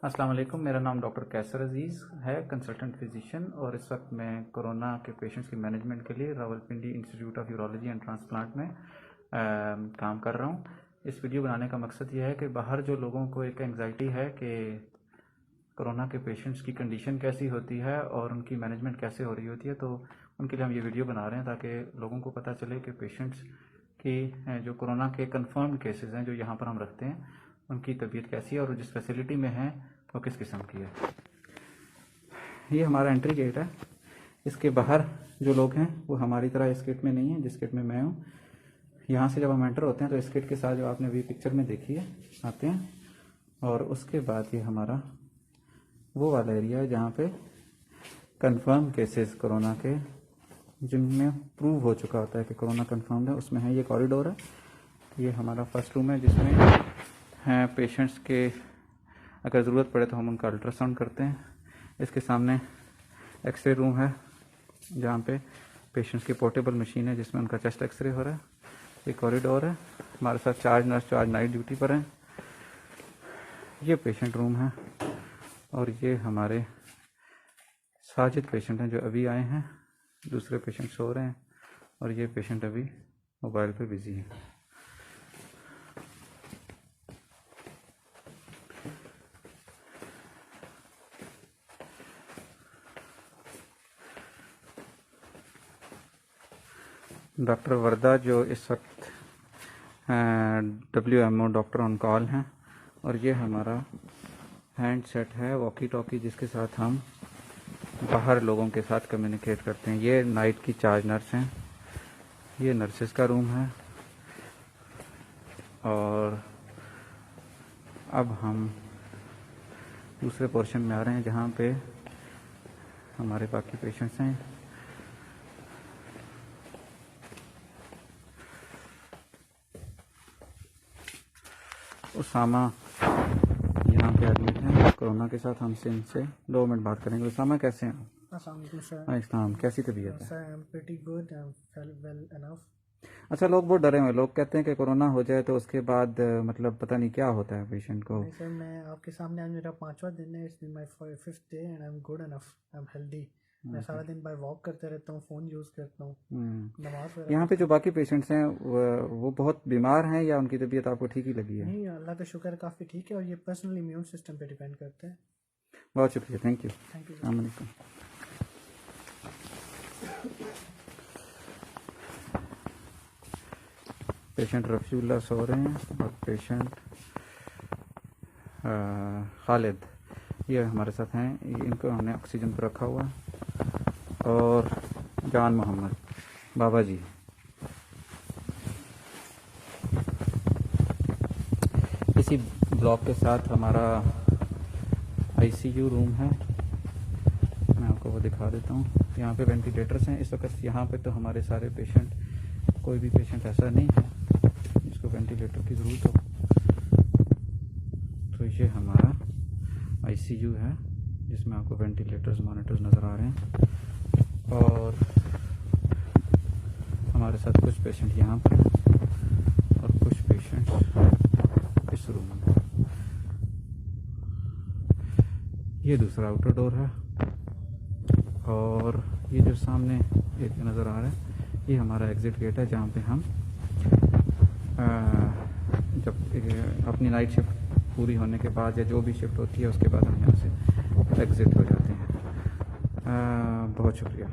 अस्सलाम वालेकुम। मेरा नाम डॉक्टर कैसर अज़ीज़ है, कंसल्टेंट फिजिशियन, और इस वक्त मैं कोरोना के पेशेंट्स की मैनेजमेंट के लिए Rawalpindi institute of urology and transplant में काम कर रहा हूँ। इस वीडियो बनाने का मकसद यह है कि बाहर जो लोगों को एक एंग्जाइटी है कि कोरोना के पेशेंट्स की कंडीशन कैसी होती है और उनकी मैनेजमेंट कैसे हो रही होती है, तो उनके लिए हम ये वीडियो बना रहे हैं ताकि लोगों को पता चले कि पेशेंट्स की जो कोरोना के कंफर्म्ड केसेस हैं जो यहाँ पर हम रखते हैं उनकी तबीयत कैसी है और जिस फैसिलिटी में है वो किस किस्म की है। ये हमारा एंट्री गेट है। इसके बाहर जो लोग हैं वो हमारी तरह इस किट में नहीं है जिस किट में मैं हूँ। यहाँ से जब हम एंटर होते हैं तो इस किट के साथ जो आपने अभी पिक्चर में देखी है आते हैं, और उसके बाद ये हमारा वो वाला एरिया है जहाँ पे कंफर्म केसेस कोरोना के जिनमें प्रूव हो चुका होता है कि कोरोना कंफर्म है, उसमें है। ये कॉरिडोर है, ये हमारा फर्स्ट रूम है जिसमें हैं पेशेंट्स के अगर ज़रूरत पड़े तो हम उनका अल्ट्रासाउंड करते हैं। इसके सामने एक्सरे रूम है जहाँ पे पेशेंट्स की पोर्टेबल मशीन है जिसमें उनका चेस्ट एक्सरे हो रहा है। ये कॉरिडोर है। हमारे साथ चार्ज नर्स जो आज नाइट ड्यूटी पर हैं। ये पेशेंट रूम है और ये हमारे साजिद पेशेंट हैं जो अभी आए हैं। दूसरे पेशेंट सो रहे हैं और ये पेशेंट अभी मोबाइल पे बिजी है। डॉक्टर वर्दा जो इस वक्त WMO डॉक्टर ऑन कॉल हैं, और ये हमारा हैंड सेट है वॉकी टॉकी जिसके साथ हम बाहर लोगों के साथ कम्युनिकेट करते हैं। ये नाइट की चार्ज नर्स हैं। ये नर्सेस का रूम है। और अब हम दूसरे पोर्शन में आ रहे हैं जहाँ पे हमारे बाकी पेशेंट्स हैं। उसामा यहाँ पे एडमिट हैं कोरोना के साथ। हमसे इनसे 2 मिनट बात करेंगे। उसामा कैसे हैं? अस्सलाम, कैसी तबीयत है? अच्छा, लोग बहुत डरे हुए। लोग कहते हैं कि कोरोना हो जाए तो उसके बाद मतलब पता नहीं क्या होता है पेशेंट को। सर, मैं आपके सामने आज मेरा 5वां दिन है। It's my 5th day and I am good enough, I am healthy. मैं सारा दिन बाय वॉक करते रहता हूँ, फ़ोन यूज़ करता हूँ, नमाज। यहाँ पे जो बाकी पेशेंट्स हैं वो बहुत बीमार हैं या उनकी तबीयत आपको ठीक ही लगी है? नहीं, अल्लाह का शुक्र काफ़ी ठीक है और ये पर्सनल इम्यून सिस्टम पे डिपेंड करता है। बहुत शुक्रिया, थैंक यू। अस्सलाम वालेकुम। पेशेंट रफ़ीउल्लाह सो रहे हैं और पेशेंट खालिद ये हमारे साथ हैं। इनको हमने ऑक्सीजन पर रखा हुआ है। और जान मोहम्मद बाबा जी। इसी ब्लॉक के साथ हमारा ICU रूम है। मैं आपको वो दिखा देता हूँ। यहाँ पे वेंटिलेटर्स हैं इस वक्त। यहाँ पे तो हमारे सारे पेशेंट, कोई भी पेशेंट ऐसा नहीं है जिसको वेंटिलेटर की ज़रूरत हो। तो ये हमारा ICU है जिसमें आपको वेंटिलेटर्स, मॉनिटर्स नज़र आ रहे हैं। और हमारे साथ कुछ पेशेंट यहाँ पर हैं और कुछ पेशेंट इस रूम में। ये दूसरा आउटर डोर है और ये जो सामने एक नज़र आ रहा है ये हमारा एग्ज़िट गेट है जहाँ पे हम जब अपनी नाइट शिफ्ट पूरी होने के बाद या जो भी शिफ्ट होती है उसके बाद हम यहाँ से एग्ज़िट हो जाते हैं। बहुत शुक्रिया।